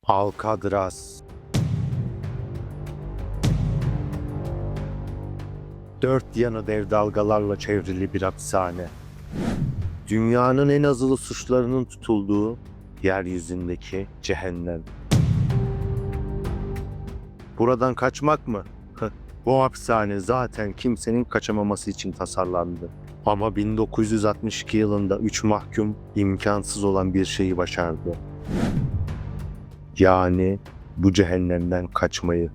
Alcatraz. Dört yanı dev dalgalarla çevrili bir hapishane. Dünyanın en azılı suçlarının tutulduğu yeryüzündeki cehennem. Buradan kaçmak mı? Bu hapishane zaten kimsenin kaçamaması için tasarlandı. Ama 1962 yılında 3 mahkum imkansız olan bir şeyi başardı. Yani bu cehennemden kaçmayı.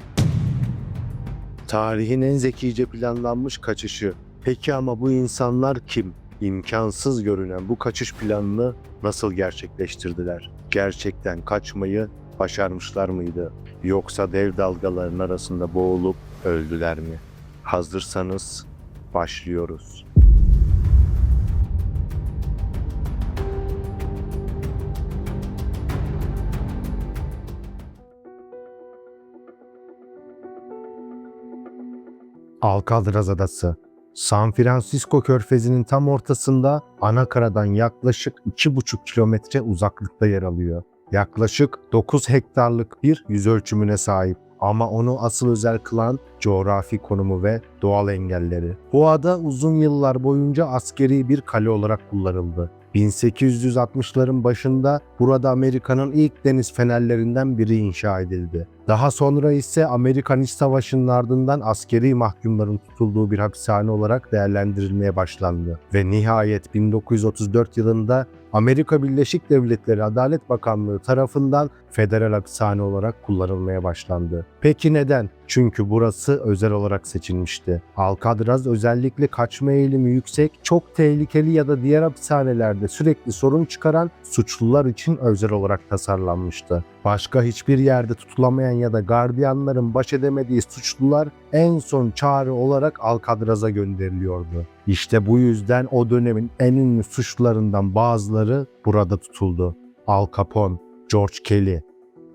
Tarihin en zekice planlanmış kaçışı. Peki ama bu insanlar kim? İmkansız görünen bu kaçış planını nasıl gerçekleştirdiler? Gerçekten kaçmayı başarmışlar mıydı? Yoksa dev dalgaların arasında boğulup öldüler mi? Hazırsanız başlıyoruz. Alcatraz Adası, San Francisco Körfezi'nin tam ortasında ana karadan yaklaşık 2,5 kilometre uzaklıkta yer alıyor. Yaklaşık 9 hektarlık bir yüz ölçümüne sahip ama onu asıl özel kılan coğrafi konumu ve doğal engelleri. Bu ada uzun yıllar boyunca askeri bir kale olarak kullanıldı. 1860'ların başında burada Amerika'nın ilk deniz fenerlerinden biri inşa edildi. Daha sonra ise Amerikan İç Savaşı'nın ardından askeri mahkumların tutulduğu bir hapishane olarak değerlendirilmeye başlandı. Ve nihayet 1934 yılında Amerika Birleşik Devletleri Adalet Bakanlığı tarafından federal hapishane olarak kullanılmaya başlandı. Peki neden? Çünkü burası özel olarak seçilmişti. Alcatraz özellikle kaçma eğilimi yüksek, çok tehlikeli ya da diğer hapishanelerde sürekli sorun çıkaran suçlular için özel olarak tasarlanmıştı. Başka hiçbir yerde tutulamayan ya da gardiyanların baş edemediği suçlular en son çare olarak Alcatraz'a gönderiliyordu. İşte bu yüzden o dönemin en ünlü suçlularından bazıları burada tutuldu. Al Capone, George Kelly,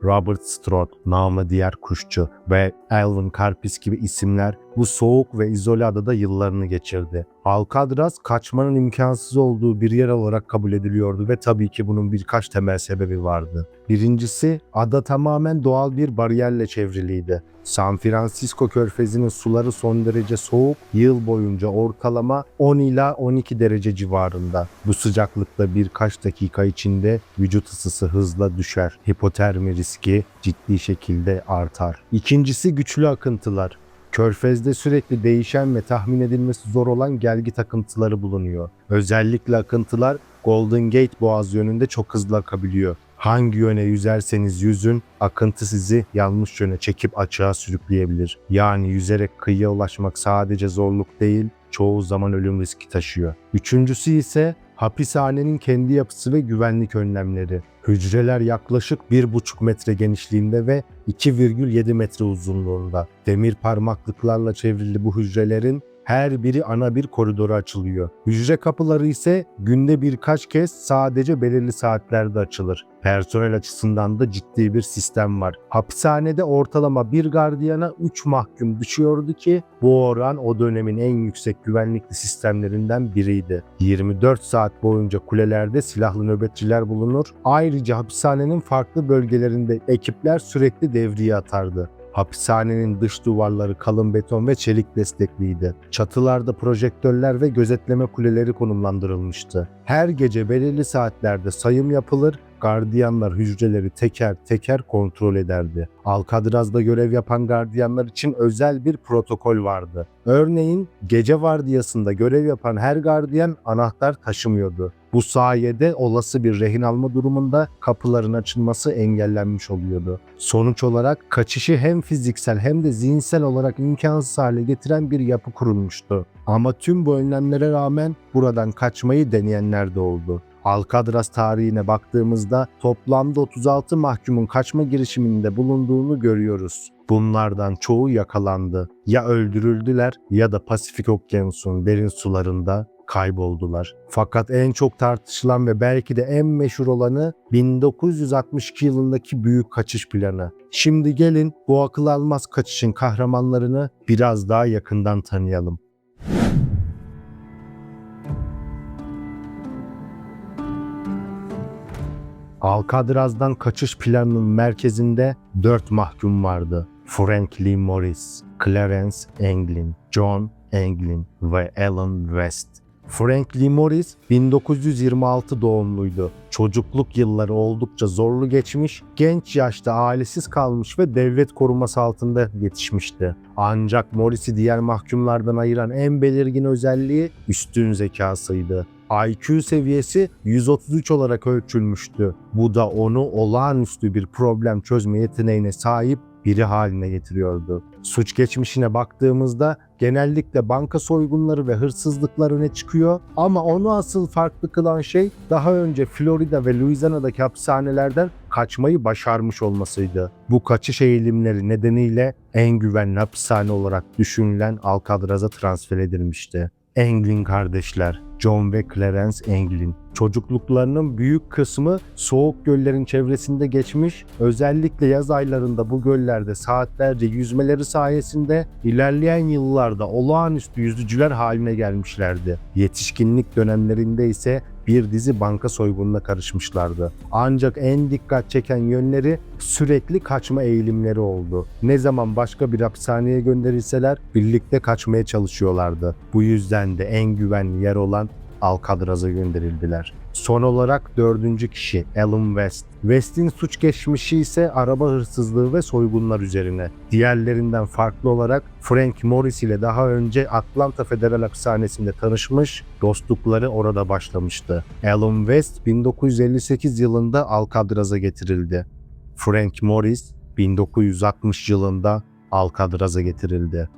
Robert Strode, namı diğer kuşçu ve Alvin Karpis gibi isimler bu soğuk ve izole adada yıllarını geçirdi. Alcatraz kaçmanın imkansız olduğu bir yer olarak kabul ediliyordu ve tabii ki bunun birkaç temel sebebi vardı. Birincisi, ada tamamen doğal bir bariyerle çevriliydi. San Francisco Körfezi'nin suları son derece soğuk, yıl boyunca ortalama 10 ila 12 derece civarında. Bu sıcaklıkta birkaç dakika içinde vücut ısısı hızla düşer. Hipotermi riski ciddi şekilde artar. İkincisi güçlü akıntılar. Körfez'de sürekli değişen ve tahmin edilmesi zor olan gelgit akıntıları bulunuyor. Özellikle akıntılar Golden Gate Boğazı yönünde çok hızlı akabiliyor. Hangi yöne yüzerseniz yüzün, akıntı sizi yanlış yöne çekip açığa sürükleyebilir. Yani yüzerek kıyıya ulaşmak sadece zorluk değil, çoğu zaman ölüm riski taşıyor. Üçüncüsü ise hapishanenin kendi yapısı ve güvenlik önlemleri. Hücreler yaklaşık 1,5 metre genişliğinde ve 2,7 metre uzunluğunda. Demir parmaklıklarla çevrili bu hücrelerin her biri ana bir koridora açılıyor. Hücre kapıları ise günde birkaç kez sadece belirli saatlerde açılır. Personel açısından da ciddi bir sistem var. Hapishanede ortalama bir gardiyana 3 mahkum düşüyordu ki bu oran o dönemin en yüksek güvenlikli sistemlerinden biriydi. 24 saat boyunca kulelerde silahlı nöbetçiler bulunur. Ayrıca hapishanenin farklı bölgelerinde ekipler sürekli devriye atardı. Hapishanenin dış duvarları kalın beton ve çelik destekliydi. Çatılarda projektörler ve gözetleme kuleleri konumlandırılmıştı. Her gece belirli saatlerde sayım yapılır, gardiyanlar hücreleri teker teker kontrol ederdi. Alcatraz'da görev yapan gardiyanlar için özel bir protokol vardı. Örneğin gece vardiyasında görev yapan her gardiyan anahtar taşımıyordu. Bu sayede olası bir rehin alma durumunda kapıların açılması engellenmiş oluyordu. Sonuç olarak kaçışı hem fiziksel hem de zihinsel olarak imkansız hale getiren bir yapı kurulmuştu. Ama tüm bu önlemlere rağmen buradan kaçmayı deneyenler de oldu. Alcatraz tarihine baktığımızda toplamda 36 mahkumun kaçma girişiminde bulunduğunu görüyoruz. Bunlardan çoğu yakalandı. Ya öldürüldüler ya da Pasifik Okyanusu'nun derin sularında kayboldular. Fakat en çok tartışılan ve belki de en meşhur olanı 1962 yılındaki büyük kaçış planı. Şimdi gelin bu akıl almaz kaçışın kahramanlarını biraz daha yakından tanıyalım. Alcatraz'dan kaçış planının merkezinde 4 mahkum vardı. Frank Lee Morris, Clarence Anglin, John Anglin ve Alan West. Frank Lee Morris 1926 doğumluydu. Çocukluk yılları oldukça zorlu geçmiş, genç yaşta ailesiz kalmış ve devlet koruması altında yetişmişti. Ancak Morris'i diğer mahkumlardan ayıran en belirgin özelliği üstün zekasıydı. IQ seviyesi 133 olarak ölçülmüştü. Bu da onu olağanüstü bir problem çözme yeteneğine sahip biri haline getiriyordu. Suç geçmişine baktığımızda genellikle banka soygunları ve hırsızlıklar öne çıkıyor ama onu asıl farklı kılan şey daha önce Florida ve Louisiana'daki hapishanelerden kaçmayı başarmış olmasıydı. Bu kaçış eğilimleri nedeniyle en güvenli hapishane olarak düşünülen Alcatraz'a transfer edilmişti. Anglin kardeşler, John ve Clarence Anglin, çocukluklarının büyük kısmı soğuk göllerin çevresinde geçmiş, özellikle yaz aylarında bu göllerde saatlerce yüzmeleri sayesinde ilerleyen yıllarda olağanüstü yüzücüler haline gelmişlerdi. Yetişkinlik dönemlerinde ise bir dizi banka soygununa karışmışlardı. Ancak en dikkat çeken yönleri sürekli kaçma eğilimleri oldu. Ne zaman başka bir hapishaneye gönderilseler birlikte kaçmaya çalışıyorlardı. Bu yüzden de en güvenli yer olan Alcatraz'a gönderildiler. Son olarak 4. kişi Alan West. West'in suç geçmişi ise araba hırsızlığı ve soygunlar üzerine. Diğerlerinden farklı olarak Frank Morris ile daha önce Atlanta Federal Hapishanesi'nde tanışmış, dostlukları orada başlamıştı. Alan West 1958 yılında Alcatraz'a getirildi. Frank Morris 1960 yılında Alcatraz'a getirildi.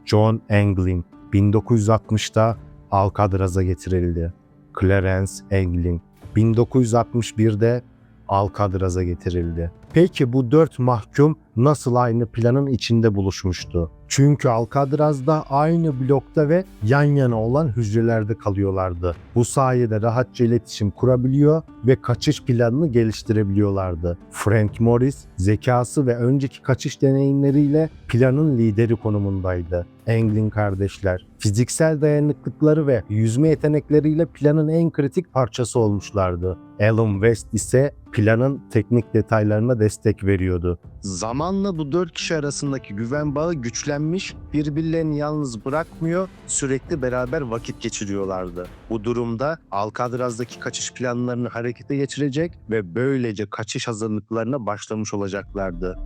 John Anglin 1960'da Alcatraz'a getirildi. Clarence Anglin 1961'de Alcatraz'a getirildi. Peki bu 4 mahkum nasıl aynı planın içinde buluşmuştu? Çünkü Alcatraz'da aynı blokta ve yan yana olan hücrelerde kalıyorlardı. Bu sayede rahatça iletişim kurabiliyor ve kaçış planını geliştirebiliyorlardı. Frank Morris, zekası ve önceki kaçış deneyimleriyle planın lideri konumundaydı. Anglin kardeşler, fiziksel dayanıklıkları ve yüzme yetenekleriyle planın en kritik parçası olmuşlardı. Alan West ise planın teknik detaylarına destek veriyordu. Zamanla bu 4 kişi arasındaki güven bağı güçlenmiş, birbirlerini yalnız bırakmıyor, sürekli beraber vakit geçiriyorlardı. Bu durumda Alcatraz'daki kaçış planlarını harekete geçirecek ve böylece kaçış hazırlıklarına başlamış olacaklardı.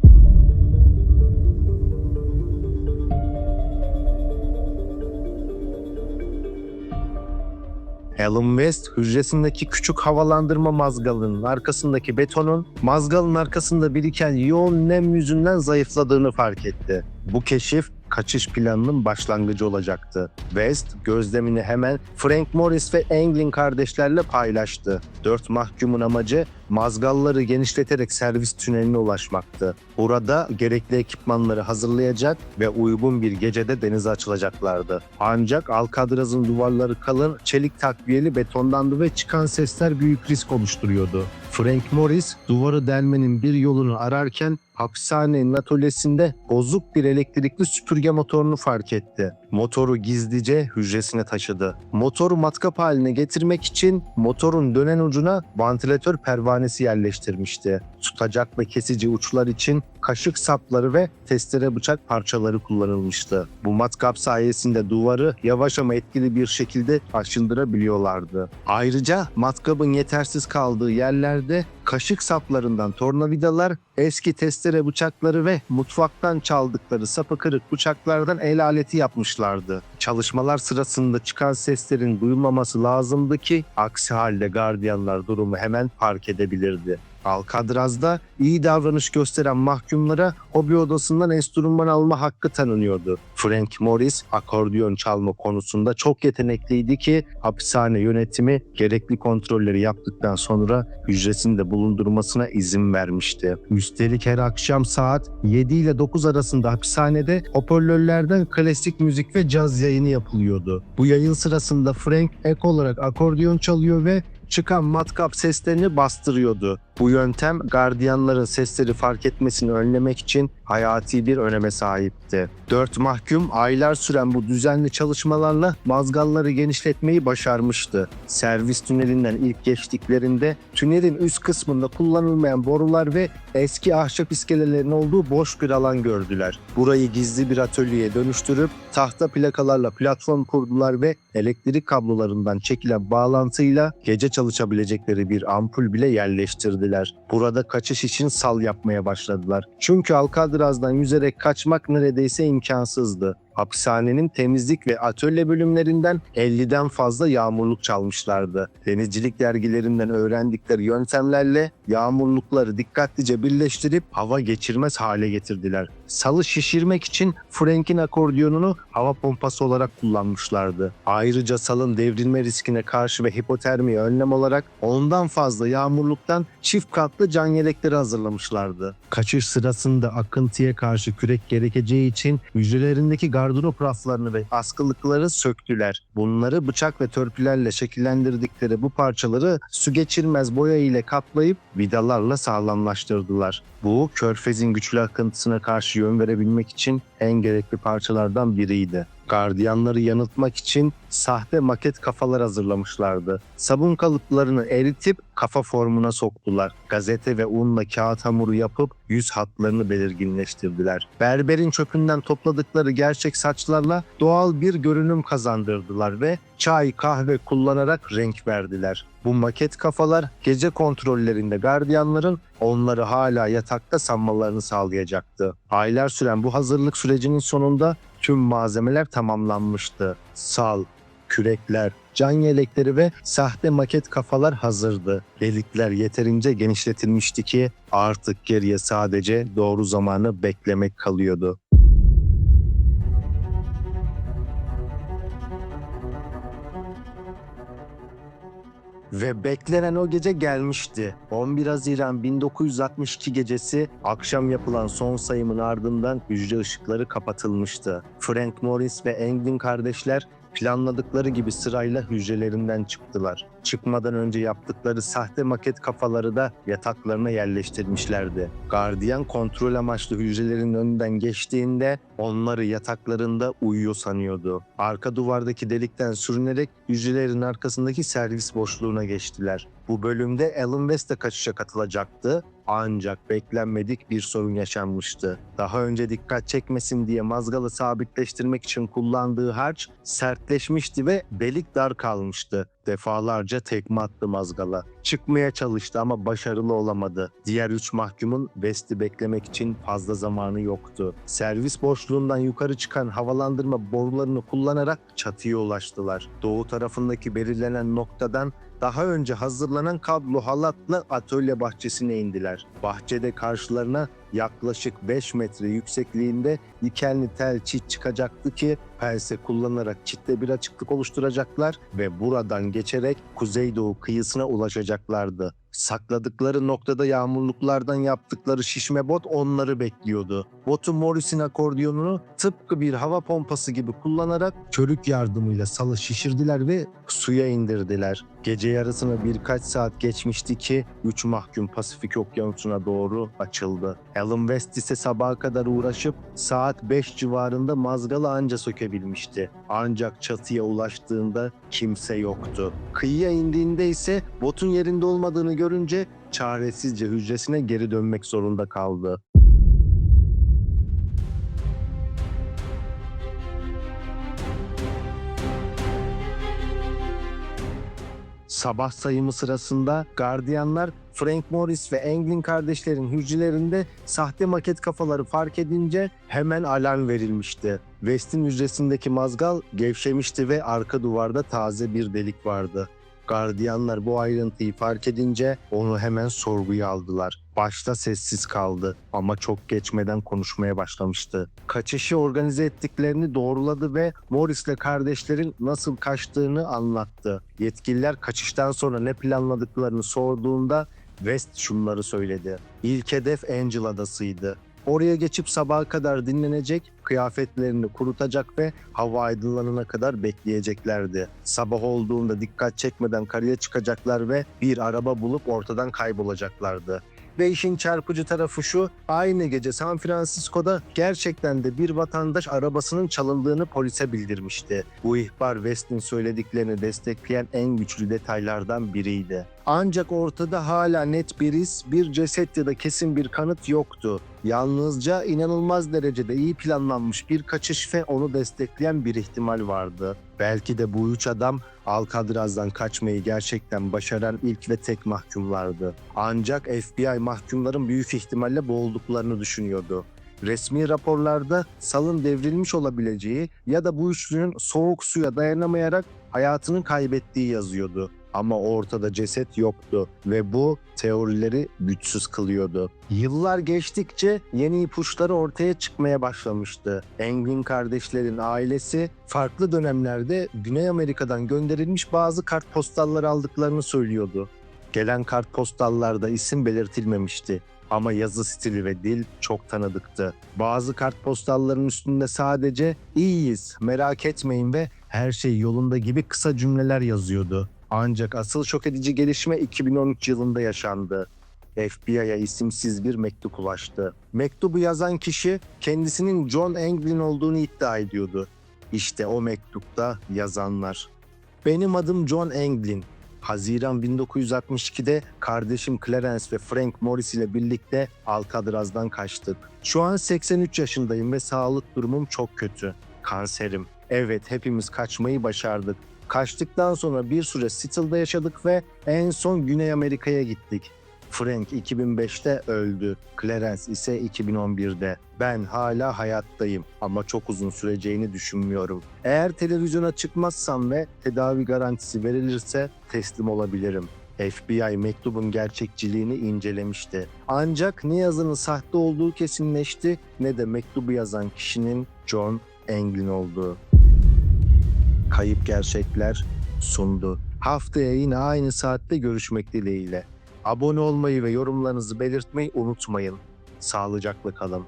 Alan West, hücresindeki küçük havalandırma mazgalının arkasındaki betonun mazgalın arkasında biriken yoğun nem yüzünden zayıfladığını fark etti. Bu keşif kaçış planının başlangıcı olacaktı. West gözlemini hemen Frank Morris ve Anglin kardeşlerle paylaştı. 4 mahkumun amacı mazgalları genişleterek servis tüneline ulaşmaktı. Burada gerekli ekipmanları hazırlayacak ve uygun bir gecede denize açılacaklardı. Ancak Alcatraz'ın duvarları kalın, çelik takviyeli betondandı ve çıkan sesler büyük risk oluşturuyordu. Frank Morris duvarı delmenin bir yolunu ararken hapishanenin atölyesinde bozuk bir elektrikli süpürge motorunu fark etti. Motoru gizlice hücresine taşıdı. Motoru matkap haline getirmek için motorun dönen ucuna vantilatör pervanesi yerleştirmişti. Tutacak ve kesici uçlar için kaşık sapları ve testere bıçak parçaları kullanılmıştı. Bu matkap sayesinde duvarı yavaş ama etkili bir şekilde aşındırabiliyorlardı. Ayrıca matkabın yetersiz kaldığı yerlerde kaşık saplarından tornavidalar, eski testere bıçakları ve mutfaktan çaldıkları sapı kırık bıçaklardan el aleti yapmışlardı. Çalışmalar sırasında çıkan seslerin duyulmaması lazımdı ki aksi halde gardiyanlar durumu hemen fark edebilirdi. Alcatraz'da iyi davranış gösteren mahkumlara hobi odasından enstrüman alma hakkı tanınıyordu. Frank Morris akordeon çalma konusunda çok yetenekliydi ki hapishane yönetimi gerekli kontrolleri yaptıktan sonra hücresinde bulundurmasına izin vermişti. Üstelik her akşam saat 7 ile 9 arasında hapishanede hoparlörlerden klasik müzik ve caz yayını yapılıyordu. Bu yayın sırasında Frank ek olarak akordeon çalıyor ve çıkan matkap seslerini bastırıyordu. Bu yöntem gardiyanların sesleri fark etmesini önlemek için hayati bir öneme sahipti. 4 mahkum aylar süren bu düzenli çalışmalarla mazgalları genişletmeyi başarmıştı. Servis tünelinden ilk geçtiklerinde tünelin üst kısmında kullanılmayan borular ve eski ahşap iskelelerin olduğu boş bir alan gördüler. Burayı gizli bir atölyeye dönüştürüp tahta plakalarla platform kurdular ve elektrik kablolarından çekilen bağlantıyla gece çalışabilecekleri bir ampul bile yerleştirdiler. Burada kaçış için sal yapmaya başladılar. Çünkü Alcatraz'dan yüzerek kaçmak neredeyse imkansızdı. Hapishanenin temizlik ve atölye bölümlerinden 50'den fazla yağmurluk çalmışlardı. Denizcilik dergilerinden öğrendikleri yöntemlerle yağmurlukları dikkatlice birleştirip hava geçirmez hale getirdiler. Salı şişirmek için Frank'in akordiyonunu hava pompası olarak kullanmışlardı. Ayrıca salın devrilme riskine karşı ve hipotermiye önlem olarak ondan fazla yağmurluktan çift katlı can yelekleri hazırlamışlardı. Kaçış sırasında akıntıya karşı kürek gerekeceği için hücrelerindeki gardırop raflarını ve askılıkları söktüler. Bunları bıçak ve törpülerle şekillendirdikleri bu parçaları su geçirmez boya ile kaplayıp vidalarla sağlamlaştırdılar. Bu, körfezin güçlü akıntısına karşı yön verebilmek için en gerekli parçalardan biriydi. Gardiyanları yanıltmak için sahte maket kafalar hazırlamışlardı. Sabun kalıplarını eritip kafa formuna soktular. Gazete ve unla kağıt hamuru yapıp yüz hatlarını belirginleştirdiler. Berberin çöpünden topladıkları gerçek saçlarla doğal bir görünüm kazandırdılar ve çay, kahve kullanarak renk verdiler. Bu maket kafalar gece kontrollerinde gardiyanların onları hala yatakta sanmalarını sağlayacaktı. Aylar süren bu hazırlık sürecinin sonunda tüm malzemeler tamamlanmıştı. Sal, kürekler, can yelekleri ve sahte maket kafalar hazırdı. Delikler yeterince genişletilmişti ki artık geriye sadece doğru zamanı beklemek kalıyordu. Ve beklenen o gece gelmişti. 11 Haziran 1962 gecesi akşam yapılan son sayımın ardından hücre ışıkları kapatılmıştı. Frank Morris ve Englin kardeşler planladıkları gibi sırayla hücrelerinden çıktılar. Çıkmadan önce yaptıkları sahte maket kafaları da yataklarına yerleştirmişlerdi. Gardiyan kontrol amaçlı hücrelerin önünden geçtiğinde onları yataklarında uyuyor sanıyordu. Arka duvardaki delikten sürünerek hücrelerin arkasındaki servis boşluğuna geçtiler. Bu bölümde Alan West de kaçışa katılacaktı. Ancak beklenmedik bir sorun yaşanmıştı. Daha önce dikkat çekmesin diye mazgalı sabitleştirmek için kullandığı harç sertleşmişti ve delik dar kalmıştı. Defalarca tekme attı mazgala. Çıkmaya çalıştı ama başarılı olamadı. Diğer 3 mahkumun West'i beklemek için fazla zamanı yoktu. Servis boşluğundan yukarı çıkan havalandırma borularını kullanarak çatıya ulaştılar. Doğu tarafındaki belirlenen noktadan daha önce hazırlanan kablo halatla atölye bahçesine indiler. Bahçede karşılarına yaklaşık 5 metre yüksekliğinde dikenli tel çit çıkacaktı ki pense kullanarak çitte bir açıklık oluşturacaklar ve buradan geçerek kuzeydoğu kıyısına ulaşacaklardı. Sakladıkları noktada yağmurluklardan yaptıkları şişme bot onları bekliyordu. Botu Morris'in akordiyonunu tıpkı bir hava pompası gibi kullanarak körük yardımıyla salı şişirdiler ve suya indirdiler. Gece yarısına birkaç saat geçmişti ki 3 mahkum Pasifik Okyanusu'na doğru açıldı. Alan West ise sabaha kadar uğraşıp saat 5 civarında mazgalı anca sökebilmişti. Ancak çatıya ulaştığında kimse yoktu. Kıyıya indiğinde ise botun yerinde olmadığını görünce çaresizce hücresine geri dönmek zorunda kaldı. Sabah sayımı sırasında gardiyanlar Frank Morris ve Englin kardeşlerin hücrelerinde sahte maket kafaları fark edince hemen alarm verilmişti. West'in hücresindeki mazgal gevşemişti ve arka duvarda taze bir delik vardı. Gardiyanlar bu ayrıntıyı fark edince onu hemen sorguya aldılar. Başta sessiz kaldı ama çok geçmeden konuşmaya başlamıştı. Kaçışı organize ettiklerini doğruladı ve Morris'le kardeşlerin nasıl kaçtığını anlattı. Yetkililer kaçıştan sonra ne planladıklarını sorduğunda West şunları söyledi. İlk hedef Angel Adası'ydı. Oraya geçip sabaha kadar dinlenecek, kıyafetlerini kurutacak ve hava aydınlanana kadar bekleyeceklerdi. Sabah olduğunda dikkat çekmeden karaya çıkacaklar ve bir araba bulup ortadan kaybolacaklardı. Ve işin çarpıcı tarafı şu, aynı gece San Francisco'da gerçekten de bir vatandaş arabasının çalındığını polise bildirmişti. Bu ihbar West'in söylediklerini destekleyen en güçlü detaylardan biriydi. Ancak ortada hala net bir iz, bir ceset ya da kesin bir kanıt yoktu. Yalnızca inanılmaz derecede iyi planlanmış bir kaçış ve onu destekleyen bir ihtimal vardı. Belki de bu üç adam Alcatraz'dan kaçmayı gerçekten başaran ilk ve tek mahkumlardı. Ancak FBI mahkumların büyük ihtimalle boğulduklarını düşünüyordu. Resmi raporlarda salın devrilmiş olabileceği ya da bu üçlünün soğuk suya dayanamayarak hayatını kaybettiği yazıyordu. Ama ortada ceset yoktu ve bu teorileri güçsüz kılıyordu. Yıllar geçtikçe yeni ipuçları ortaya çıkmaya başlamıştı. Englin kardeşlerin ailesi farklı dönemlerde Güney Amerika'dan gönderilmiş bazı kartpostallar aldıklarını söylüyordu. Gelen kartpostallarda isim belirtilmemişti. Ama yazı stili ve dil çok tanıdıktı. Bazı kartpostalların üstünde sadece "İyiyiz, merak etmeyin" ve "Her şey yolunda" gibi kısa cümleler yazıyordu. Ancak asıl şok edici gelişme 2013 yılında yaşandı. FBI'ya isimsiz bir mektup ulaştı. Mektubu yazan kişi kendisinin John Englin olduğunu iddia ediyordu. İşte o mektupta yazanlar. "Benim adım John Englin. Haziran 1962'de kardeşim Clarence ve Frank Morris ile birlikte Alcatraz'dan kaçtık. Şu an 83 yaşındayım ve sağlık durumum çok kötü. Kanserim. Evet, hepimiz kaçmayı başardık. Kaçtıktan sonra bir süre Seattle'da yaşadık ve en son Güney Amerika'ya gittik. Frank 2005'te öldü. Clarence ise 2011'de. Ben hala hayattayım ama çok uzun süreceğini düşünmüyorum. Eğer televizyona çıkmazsam ve tedavi garantisi verilirse teslim olabilirim." FBI mektubun gerçekçiliğini incelemişti. Ancak ne yazının sahte olduğu kesinleşti ne de mektubu yazan kişinin John Englin olduğu. Kayıp Gerçekler sundu. Haftaya yine aynı saatte görüşmek dileğiyle. Abone olmayı ve yorumlarınızı belirtmeyi unutmayın. Sağlıcakla kalın.